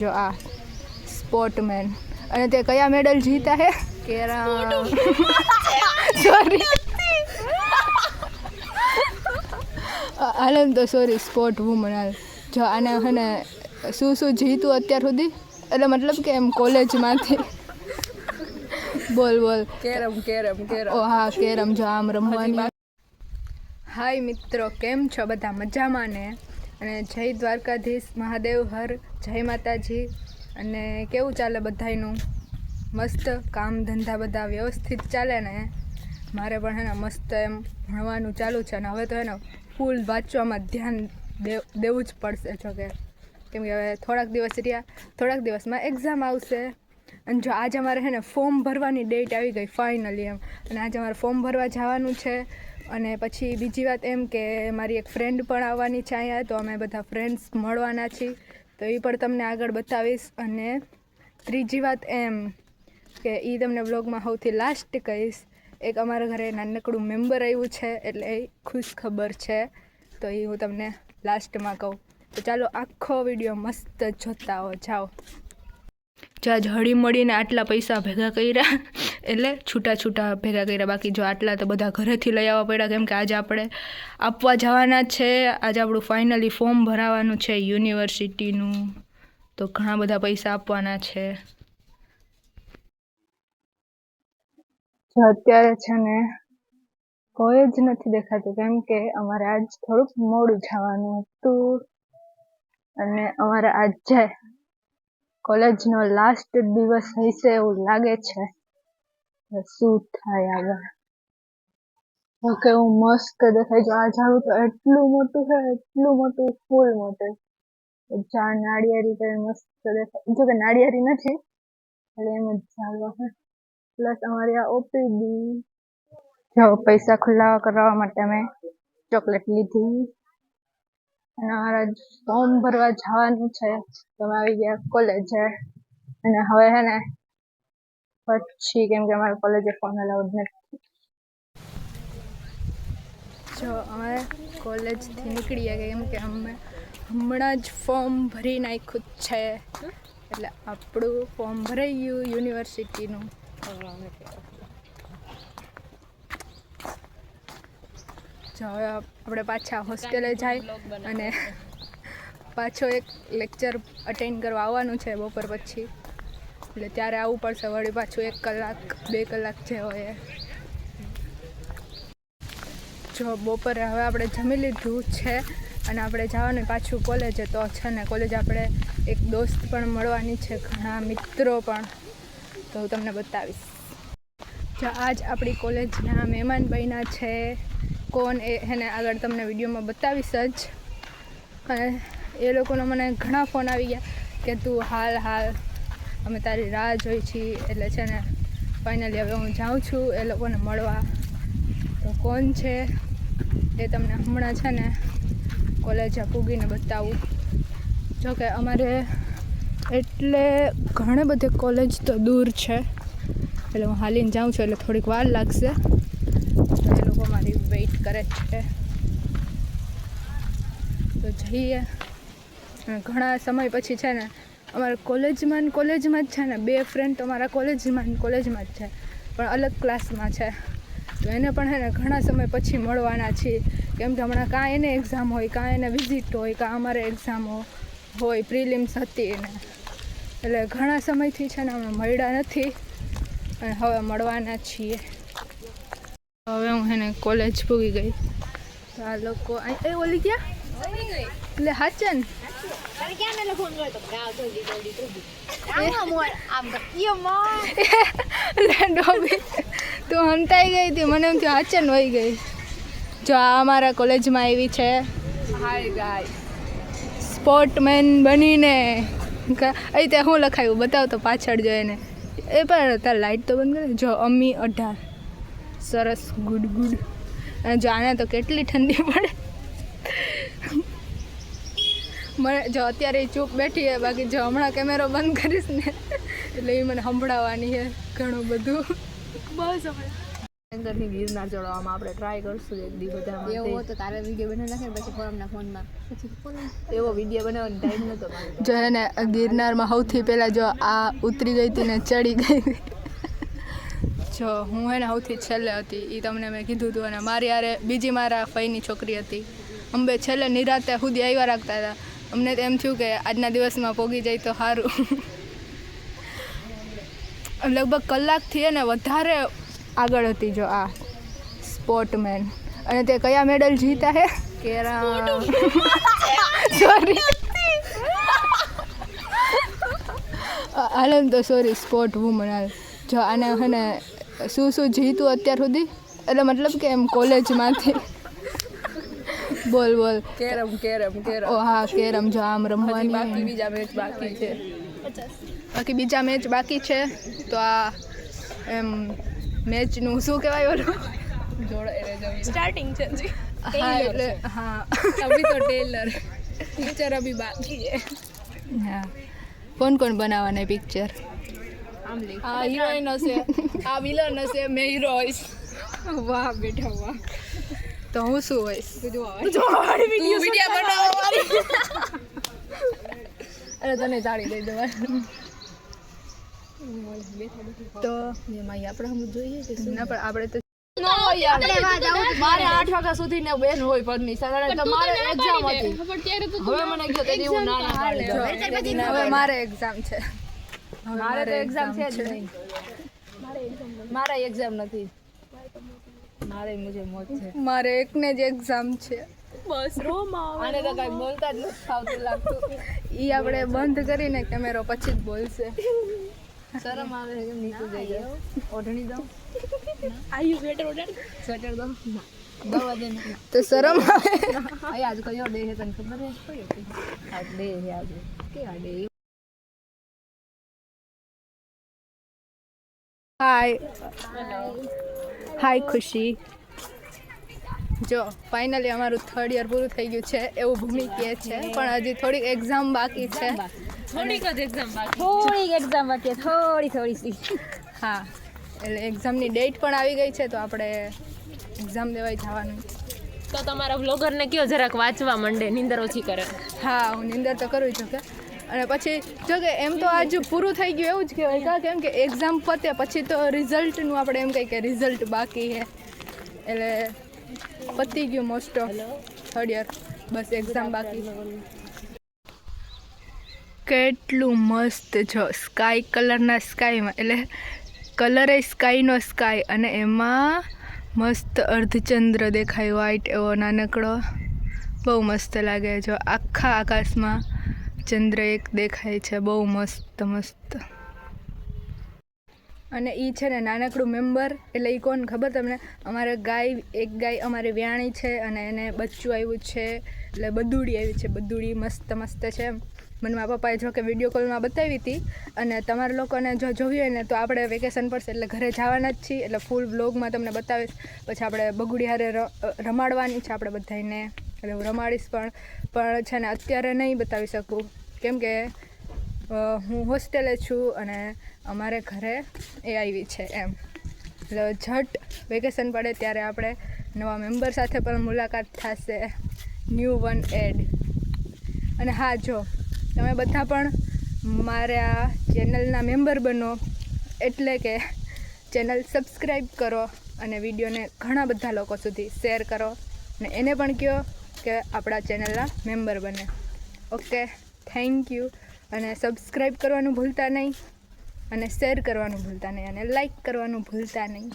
જો આ સ્પોર્ટમેન અને તે કયા મેડલ જીતા હે કેરમ સોરી હાલ તો સોરી સ્પોર્ટ વુમન હાલ જો આને હે ને શું જીતું અત્યાર સુધી એટલે મતલબ કે એમ કોલેજમાંથી બોલ કેરમ ઓ હા કેરમ જો આમ રમવાની હાય મિત્રો કેમ છો બધા મજામાં ને અને જય દ્વારકાધીશ મહાદેવ હર જય માતાજી અને કેવું ચાલે બધાયનું મસ્ત કામ ધંધા બધા વ્યવસ્થિત ચાલે ને મારે પણ હે ને મસ્ત એમ ભણવાનું ચાલુ છે અને હવે તો હે ને ફૂલ વાંચવામાં ધ્યાન દેવું જ પડશે જો કે કેમ કે હવે થોડાક દિવસમાં એક્ઝામ આવશે અને જો આજે અમારે હે ને ફોર્મ ભરવાની ડેટ આવી ગઈ ફાઇનલી એમ અને આજે અમારે ફોર્મ ભરવા જવાનું છે અને પછી બીજી વાત એમ કે મારી એક ફ્રેન્ડ પણ આવવાની છે અહીંયા તો અમે બધા ફ્રેન્ડ્સ મળવાના છીએ તો એ પણ તમને આગળ બતાવીશ અને ત્રીજી વાત એમ કે એ તમને બ્લોગમાં સૌથી લાસ્ટ કહીશ એક અમારા ઘરે નાનકડું મેમ્બર આવ્યું છે એટલે એ ખુશ ખબર છે તો એ હું તમને લાસ્ટમાં કહું તો ચાલો આખો વિડીયો મસ્ત જોતા હો જાઓ જો આજ હળી મળીને આટલા પૈસા ભેગા કર્યા એટલે છૂટા ભેગા કર્યા બાકી જો આટલા તો બધા ઘરેથી લઈ આવવા પડ્યા કેમ કે આજે આપણે આપવા જવાના છે આજે આપણું ફાઇનલી ફોર્મ ભરાવાનું છે યુનિવર્સિટીનું તો ઘણા બધા પૈસા આપવાના છે જો અત્યારે છે ને કોઈ જ નથી દેખાતું કેમ કે અમારે આજ થોડુંક મોડું જવાનું હતું અને અમારે આજ છે કોલેજનો લાસ્ટ દિવસ હશે એવું લાગે છે શું થાય આગળ ઓકે હું મસ્ત દેખાય જો આ ઝાડું તો એટલું મોટું ફૂલ મોટું ઝાડ નાળિયેરી તો મસ્ત દેખાય જો કે નાળિયેરી નથી એટલે એમ જ ઝાડવા છે પ્લસ અમારી આ ઓપીડી જો પૈસા ખુલ્લા કરવા માટે મેં ચોકલેટ લીધી અને અમારા ફોર્મ ભરવા જવાનું છે તો અમે આવી ગયા કોલેજે અને હવે હે ને પછી કેમ કે અમારા કોલેજે ફોન અલાઉડ નથી જો અમે કોલેજથી નીકળી ગયા કેમ કે અમે હમણાં જ ફોર્મ ભરી નાખ્યું છે એટલે આપણું ફોર્મ ભરાઈ ગયું યુનિવર્સિટીનું જો હવે આપણે પાછા હોસ્ટેલે જાય અને પાછો એક લેક્ચર અટેન્ડ કરવા આવવાનું છે બપોર પછી એટલે ત્યારે આવવું પડશે વળી પાછું 1 કલાક 2 કલાક જે હોય જો બપોરે હવે આપણે જમી લીધું છે અને આપણે જવાનું પાછું કોલેજે તો છે ને કોલેજ આપણે એક દોસ્ત પણ મળવાની છે ઘણા મિત્રો પણ તો હું તમને બતાવીશ જો આજ આપણી કોલેજના મહેમાન બન્યા છે કોણ એ એને આગળ તમને વિડીયોમાં બતાવીશ જ અને એ લોકોનો મને ઘણા ફોન આવી ગયા કે તું હાલ અમે તારી રાહ જોઈ છીએ એટલે છે ને ફાઇનલી હવે હું જાઉં છું એ લોકોને મળવા તો કોણ છે એ તમને હમણાં છે ને કોલેજે પૂગીને બતાવું જોકે અમારે એટલે ઘણે બધે કોલેજ તો દૂર છે એટલે હું હાલીને જાઉં છું એટલે થોડીક વાર લાગશે તો એ લોકો મારી વેઇટ કરે છે તો જઈએ ઘણા સમય પછી છે ને અમારા કોલેજમાં જ છે ને 2 ફ્રેન્ડ તો અમારા કોલેજમાં જ છે પણ અલગ ક્લાસમાં છે તો એને પણ છે ને ઘણા સમય પછી મળવાના છીએ કેમ કે હમણાં કાં એને એક્ઝામ હોય કાં એને વિઝિટ હોય કાં અમારે એક્ઝામો હોય પ્રિલિમ્સ હતી એને એટલે ઘણા સમયથી છે ને અમે મળ્યા નથી અને હવે મળવાના છીએ હવે હું એને કોલેજ પૂગી ગઈ તો આ લોકો એ ઓલી ગયા એટલે હાચન તું હંતાઈ ગઈ હતી મને એમ થયું હાચન વહી ગઈ જો આ અમારા કોલેજમાં આવી છે હાય ગાય સ્પોર્ટમેન બનીને અહીં ત્યાં શું લખાયું બતાવ તો પાછળ જોઈને એ પણ તાર લાઇટ તો બંધ કરે જો અમી 18 સરસ ગુડ અને જો આને તો કેટલી ઠંડી પડે મને જો અત્યારે ચૂપ બેઠી છે બાકી જો હમણાં કેમેરો બંધ કરીશ ને એટલે એ મને સંભળાવવાની છે ઘણું બધું બસ અંદરથી ગિરનાર ચડવામાં આપણે ટ્રાય કરશું એક દી બધા. એવું હોય તો તારે વિડીયો બનાવી નાખે પછી ફોરમના ફોનમાં પછી એવો વિડીયો બનાવવાનો ટાઈમ નહોતો મારે. જો એને ગિરનારમાં સૌથી પહેલાં જો આ ઉતરી ગઈ હતી ને ચડી ગઈ. જો હું એને સૌથી છેલ્લે હતી એ તમને મેં કીધું હતું. અને મારી યારે બીજી મારા ફઈની છોકરી હતી. અંબે છેલ્લે નિરાતે સુધી આવ્યા રાખતા હતા. અમને તો એમ થયું કે આજના દિવસમાં પોગી જાય તો સારું. લગભગ કલાકથી એને વધારે આગળ હતી જો આ સ્પોર્ટમેન. અને તે કયા મેડલ જીતા હે? કેરા સોરી હાલે તો સોરી સ્પોર્ટ વુમન. હાલ જો આને હે ને શું જીતું અત્યાર સુધી, એટલે મતલબ કે એમ કોલેજમાંથી. બોલ કેરમ ઓ હા કેરમ. જો આમ બાકી રમવાની બીજા મેચ બાકી છે. બીજા મેચ બાકી છે. તો આ એમ મેચનું શું કહેવાય ઓલું સ્ટાર્ટિંગ છે હા એટલે હા અભી તો ટેલર પિક્ચર અભી બાકી છે. હા કોણ બનાવવાના પિક્ચર? આ હિરોઈન હશે, આ વિલન હશે, મેં હીરો હોઈશ. વાહ બેટા વાહ. તો હું શું હોઈશ? વિડિયો બનાવવાની. અરે તને તાળી દઈ દેવાની. તો એમાં આપણે હમ જોઈએ કે ના પણ આપણે તો મારે 8 વાગ્યા સુધી ને બેન હોય પરની સારા તો મારે એક્ઝામ હતી. હવે મને કહો તે હું નાના હાલે હવે મારે એક્ઝામ છે. મારે તો એક્ઝામ છે જ નહીં. મારે એક્ઝામ નથી. મારે મુજે મોજ છે. મારે એકને જ એક્ઝામ છે. બસ રોમાં આને તો કઈ બોલતા જ નથી આવતું લાગતું. ઈ આપણે બંધ કરીને કેમેરો પછી જ બોલશે. શરમ આવે છે કેમ નીકળી જાય. ઓઢણી દઉં આયુ સ્વેટર દો દવા દે ને તો શરમ આવે. આય આજ કયો ડે છે તને ખબર છે? કયો ડે? આજ ડે છે આજે કે આ ડે હાય ખુશી. જો ફાઇનલી અમારું 3rd યર પૂરું થઈ ગયું છે એવું ભૂમિ કહે છે. પણ હજી થોડીક એક્ઝામ બાકી છે. થોડીક જ એક્ઝામ બાકી. થોડી હા એટલે એક્ઝામની ડેટ પણ આવી ગઈ છે. તો આપણે એક્ઝામ દેવાય જવાનું. તો તમારા વ્લોગરને કયો જરાક વાંચવા માંડે, નીંદર ઓછી કરે. હા હું નિંદર તો કરું છું કે. અને પછી જો કે એમ તો આજ પૂરું થઈ ગયું એવું જ કહેવાય કા, કેમ કે એક્ઝામ પતે પછી તો રિઝલ્ટનું આપણે એમ કહીએ કે રિઝલ્ટ બાકી છે. એટલે પતી ગયું most of 3rd year. Bus exam બાકી. કેટલું મસ્ત જો સ્કાય કલરના સ્કાયમાં, એટલે કલર એ સ્કાયનો સ્કાય. અને એમાં મસ્ત અર્ધચંદ્ર દેખાય વ્હાઈટ એવો નાનકડો. બહુ મસ્ત લાગે. જો આખા આકાશમાં ચંદ્ર એક દેખાય છે. બહુ મસ્ત. અને એ છે ને નાનકડું મેમ્બર. એટલે એ કોણ ખબર તમને? અમારે એક ગાય અમારી વ્યાણી છે અને એને બચ્ચું આવ્યું છે. એટલે બદુડી આવી છે. બદુડી મસ્ત છે. મને મારા પપ્પાએ જો કે વિડીયો કોલમાં બતાવી હતી. અને તમારા લોકોને જો જોવી હોય ને તો આપણે વેકેશન પડશે એટલે ઘરે જવાના જ છીએ. એટલે ફૂલ વ્લોગમાં તમને બતાવીશ. પછી આપણે બગુડી હારે રમાડવાની છે આપણે બધાને. એટલે હું રમાડીશ પણ છે ને અત્યારે નહીં બતાવી શકું, કેમ કે હું હોસ્ટેલે છું અને અમારે ઘરે એ આવી છે એમ. એટલે ઝટ વેકેશન પડે ત્યારે આપણે નવા મેમ્બર સાથે પણ મુલાકાત થશે. New one add. અને હા જો તમે બધા પણ મારા ચેનલના મેમ્બર બનો. એટલે કે ચેનલ સબસ્ક્રાઈબ કરો અને વિડીયોને ઘણા બધા લોકો સુધી શેર કરો. અને એને પણ કહો કે આપણા ચેનલના મેમ્બર બને. Okay, thank you. અને સબસ્ક્રાઈબ કરવાનું ભૂલતા નહીં, અને શેર કરવાનું ભૂલતા નહીં, અને લાઈક કરવાનું ભૂલતા નહીં.